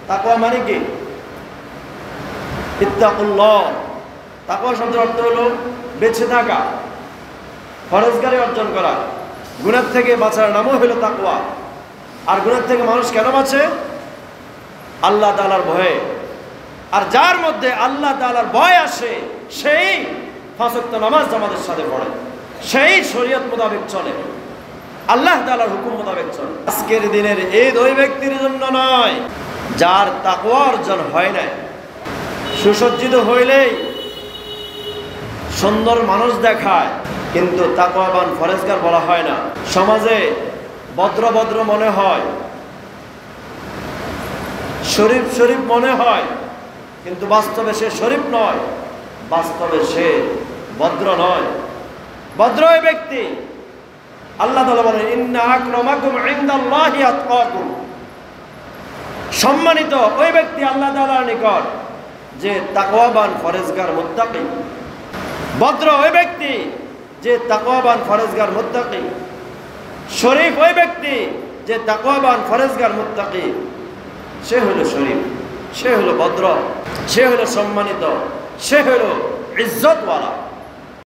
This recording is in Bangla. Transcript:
তাকওয়া মানে কি? ইত্তাকুল্লাহ। তাকওয়া শব্দের অর্থ হলো বেঁচে থাকা, ফরজগারি অর্জন করা, গুনাহ থেকে বাঁচার নামও হলো তাকওয়া। আর গুনাহ থেকে মানুষ কেন বাঁচে? আল্লাহ তাআলার ভয়ে। আর যার মধ্যে আল্লাহ তাআলার ভয় আসে সেই 5 ওয়াক্ত নামাজ জামাতের সাথে পড়ে, সেই শরীয়ত মোতাবেক চলে, আল্লাহ তাআলার হুকুম মোতাবেক চলে। আজকের দিনের এই দুই ব্যক্তির জন্য নয় যার তাকওয়া অর্জন হয় না। সুসজ্জিত হইলেই সুন্দর মানুষ দেখায়, কিন্তু তাকওয়াবান ফরেজগার বলা হয় না। সমাজে ভদ্র ভদ্র মনে হয়, শরীফ শরীফ মনে হয়, কিন্তু বাস্তবে সে শরীফ নয়, বাস্তবে সে ভদ্র নয়। ভদ্র ওই ব্যক্তি, আল্লাহ তাআলা বলেন ইন্না আকরামাকুম ইনদাল্লাহি আতকাকুম। সম্মানিত ওই ব্যক্তি আল্লাহ তাআলার নিকট যে তাকওয়াবান ফরেজগার মুত্তাকি। ভদ্র ওই ব্যক্তি যে তাকওয়াবান ফরেজগার মুত্তাকি। শরীফ ওই ব্যক্তি যে তাকওয়াবান ফরেজগার মুত্তাকি। সে হলো শরীফ, সে হলো ভদ্র, সে হলো সম্মানিত, সে হলো ইজ্জতওয়ালা।